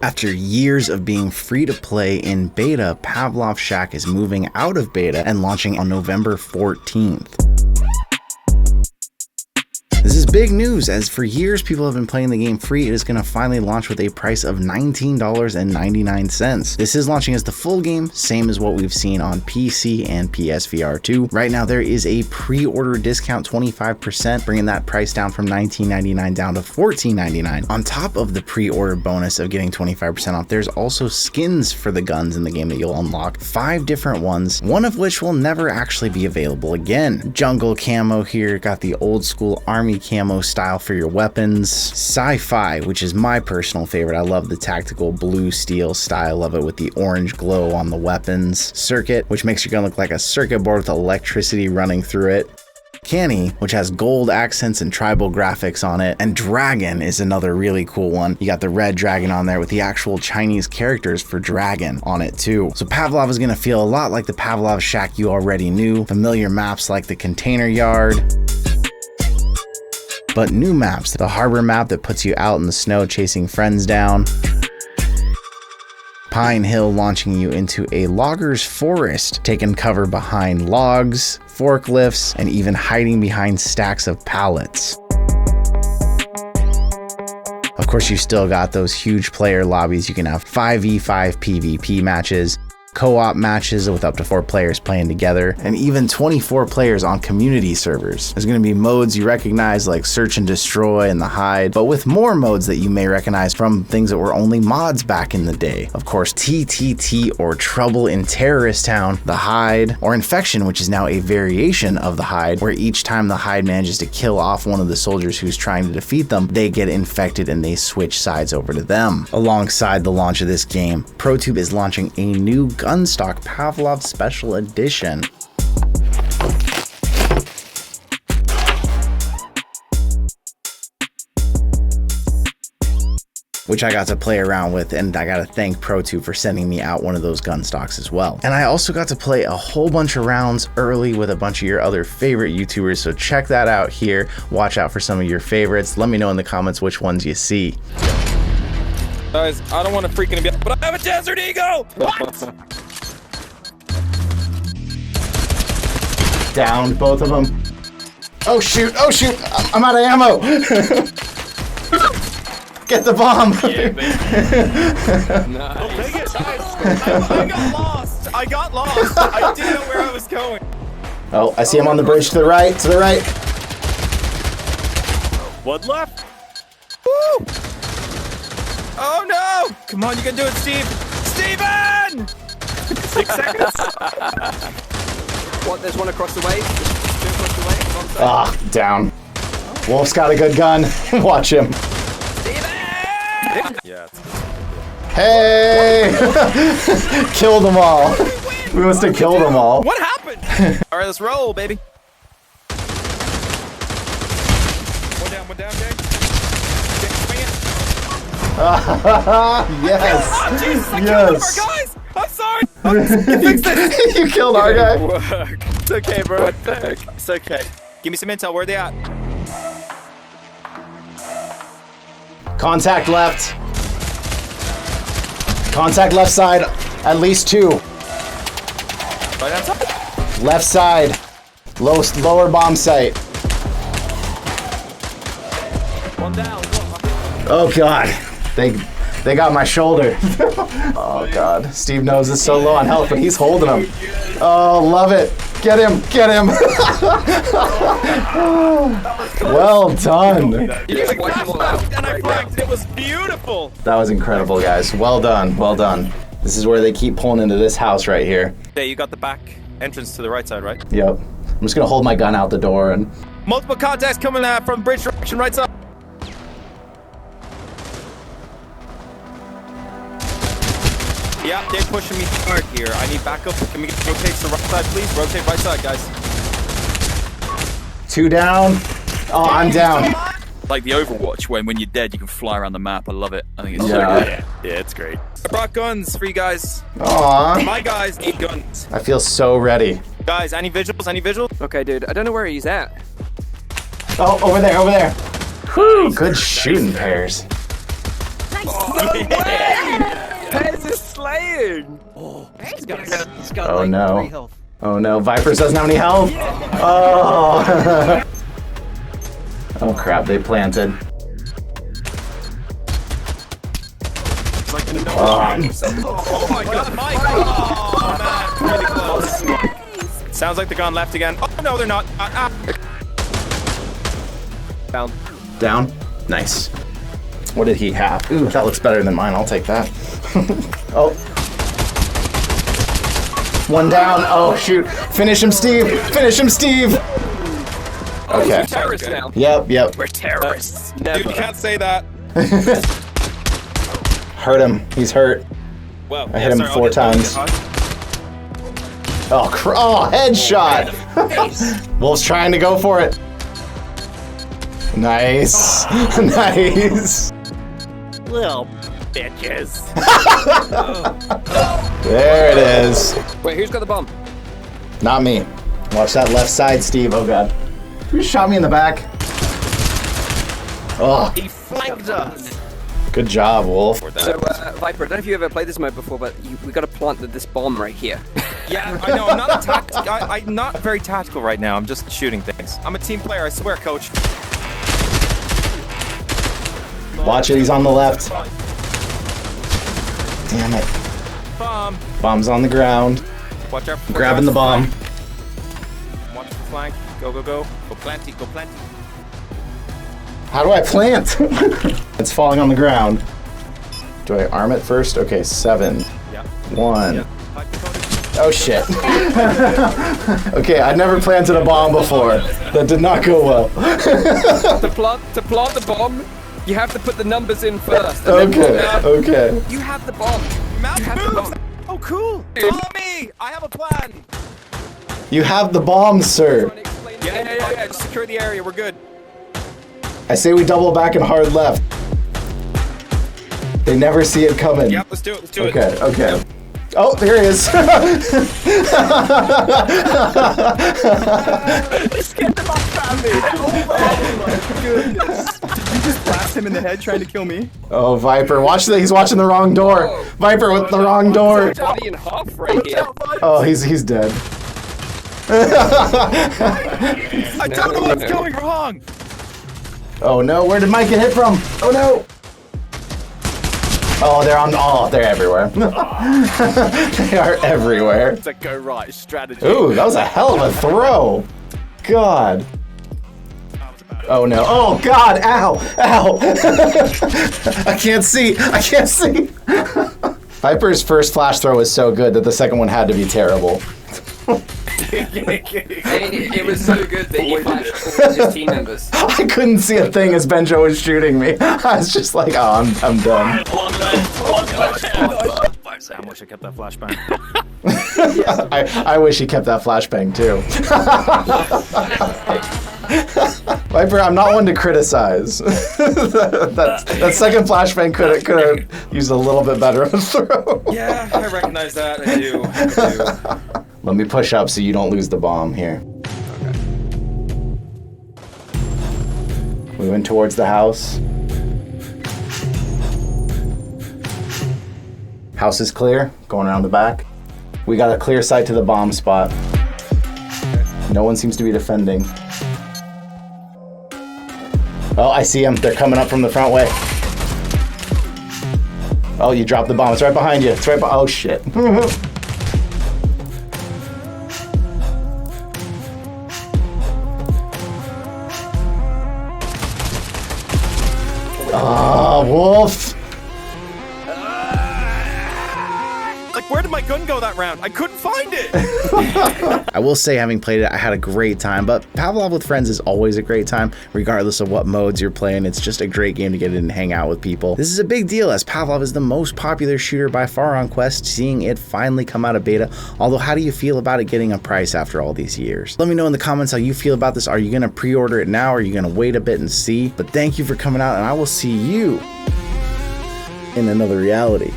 After years of being free to play in beta, Pavlov Shack is moving out of beta and launching on November 14th. This is big news, as for years people have been playing the game free. It is going to finally launch with a price of $19.99. This is launching as the full game, same as what we've seen on PC and PSVR 2. Right now there is a pre-order discount 25%, bringing that price down from $19.99 down to $14.99. On top of the pre-order bonus of getting 25% off, there's also skins for the guns in the game that you'll unlock. 5 different ones, one of which will never actually be available again. Jungle camo here, got the old school army camo style for your weapons. Sci-fi, which is my personal favorite. I love the tactical blue steel style of it with the orange glow on the weapons. Circuit, which makes your gun look like a circuit board with electricity running through it. Canny, which has gold accents and tribal graphics on it. And Dragon is another really cool one. You got the red dragon on there with the actual Chinese characters for dragon on it too. So Pavlov is gonna feel a lot like the Pavlov Shack you already knew. Familiar maps like the container yard, but new maps, the harbor map that puts you out in the snow chasing friends down. Pine Hill launching you into a logger's forest, taking cover behind logs, forklifts, and even hiding behind stacks of pallets. Of course, you still got those huge player lobbies. You can have 5v5 PvP matches, co-op matches with up to 4 players playing together, and even 24 players on community servers. There's going to be modes you recognize like Search and Destroy and the Hide, but with more modes that you may recognize from things that were only mods back in the day. Of course, TTT or Trouble in Terrorist Town, the Hide, or Infection, which is now a variation of the Hide, where each time the Hide manages to kill off one of the soldiers who's trying to defeat them, they get infected and they switch sides over to them. Alongside the launch of this game, ProTube is launching a new GUNSTOCK Pavlov Special Edition. Which I got to play around with, and I gotta thank ProTube for sending me out one of those GUNSTOCKs as well. And I also got to play a whole bunch of rounds early with a bunch of your other favorite YouTubers, so check that out here. Watch out for some of your favorites. Let me know in the comments which ones you see. Guys, I don't want to freaking be, but I have a desert eagle! What? Down, both of them. Oh shoot, I'm out of ammo. Get the bomb. Yeah, nice. I got lost. I didn't know where I was going. Oh, I see him on the bridge to the right, One left. Woo! Oh no! Come on, you can do it, Steve. Steven! 6 seconds. What? There's one across the way. Two across the way. Ah, down. Wolf's got a good gun. Watch him. Yeah. Hey! Killed them all. We must have killed them all. What happened? All right, let's roll, baby. One down, Jay. Swing it. Yes. Oh, Jesus, I yes. killed our guys. I'm sorry. You killed our guy. It's okay, bro. It's okay. Give me some intel. Where are they at? Contact left. Contact left side. At least 2. Right outside. Left side. Lower bomb site. One down. Oh god. They got my shoulder. Oh god. SteveKnows is so low on health, but he's holding him. Oh, love it. Get him. Well done. You just flashed out and I fragged. It was beautiful. That was incredible, guys. Well done. This is where they keep pulling into this house right here. Hey, you got the back entrance to the right side, right? Yep. I'm just gonna hold my gun out the door and... Multiple contacts coming from bridge direction, right side. Yeah, they're pushing me hard here. I need backup. Can we rotate to the right side, please? Rotate right side, guys. 2 down. Oh, I'm down. Like the Overwatch, when you're dead, you can fly around the map. I love it. I think it's Yeah. so good. Yeah, it's great. I brought guns for you guys. Aw. My guys need guns. I feel so ready. Guys, any visuals? Any visuals? Okay, dude. I don't know where he's at. Oh, over there. Whew, good shooting pairs. Oh, yeah. He's got Oh like no. 3 health. Oh no, Vipers doesn't have any health. Oh. Oh crap, they planted. Oh my god, Mike! Oh man, really close. Sounds like they're gone left again. Oh no, they're not. Down. Down. Nice. What did he have? Ooh, that looks better than mine. I'll take that. Oh. One down. Oh shoot. Finish him, Steve. Finish him, Steve. Okay. We're terrorists now. Yep. We're terrorists. Never. Dude, you can't say that. Hurt him. He's hurt. Well, I hit him 4 times. Oh, headshot. Wolf's trying to go for it. Nice. Nice. Little bitches. There it is. Wait, who's got the bomb? Not me. Watch that left side, Steve. Oh god. Who shot me in the back? Oh, He flanked us. good job, Wolf. So, Viper, I don't know if you ever played this mode before, but we got to plant this bomb right here. Yeah, I know. I'm not very tactical right now. I'm just shooting things. I'm a team player. I swear, coach. Watch it. He's on the left. Damn it. Bomb. Bomb's on the ground. Watch out. Grabbing the bomb. Watch the flank. Go. Go planty. Go planty. How do I plant? It's falling on the ground. Do I arm it first? Okay, 7. Yeah. 1. Yeah. Oh shit. Okay, I've never planted a bomb before. That did not go well. to plant the bomb, you have to put the numbers in first. And then Okay. you have the bomb. Mouse You have the moves. bomb. Oh, cool. Follow me. I have a plan. You have the bomb, sir. Yeah. Just secure the area. We're good. I say we double back and hard left. They never see it coming. Yep. Let's do it. Okay. Oh, there he is. Just get them off family. Oh my goodness. Did you just blast him in the head trying to kill me? Oh, Viper. Watch that. He's watching the wrong door. Viper with the wrong door. Body in half right here. Oh, he's dead. I don't know what's going wrong. Oh no, where did Mike get hit from? Oh no. Oh, they're everywhere. They are everywhere. It's a go right strategy. Ooh, that was a hell of a throw. God. Oh no. Oh God, ow. I can't see. Viper's first flash throw was so good that the second one had to be terrible. It was so good that he flashed all his team members. I couldn't see a thing as Benjo was shooting me. I was just like, oh, I'm done. I wish I kept that flashbang. I wish he kept that flashbang too. Viper, I'm not one to criticize. that second flashbang could have used a little bit better of a throw. Yeah, I recognize that. I do. Let me push up so you don't lose the bomb here. Okay. Moving towards the house. House is clear. Going around the back. We got a clear sight to the bomb spot. No one seems to be defending. Oh, I see them. They're coming up from the front way. Oh, you dropped the bomb. It's right behind you. It's right behind. Oh, shit. Ah, Wolf. Like, where did my gun go that round? I couldn't find it. I will say, having played it, I had a great time, but Pavlov with friends is always a great time, regardless of what modes you're playing. It's just a great game to get in and hang out with people. This is a big deal, as Pavlov is the most popular shooter by far on Quest, seeing it finally come out of beta. Although, how do you feel about it getting a price after all these years? Let me know in the comments how you feel about this. Are you going to pre-order it now, or are you going to wait a bit and see? But thank you for coming out, and I will see you in another reality.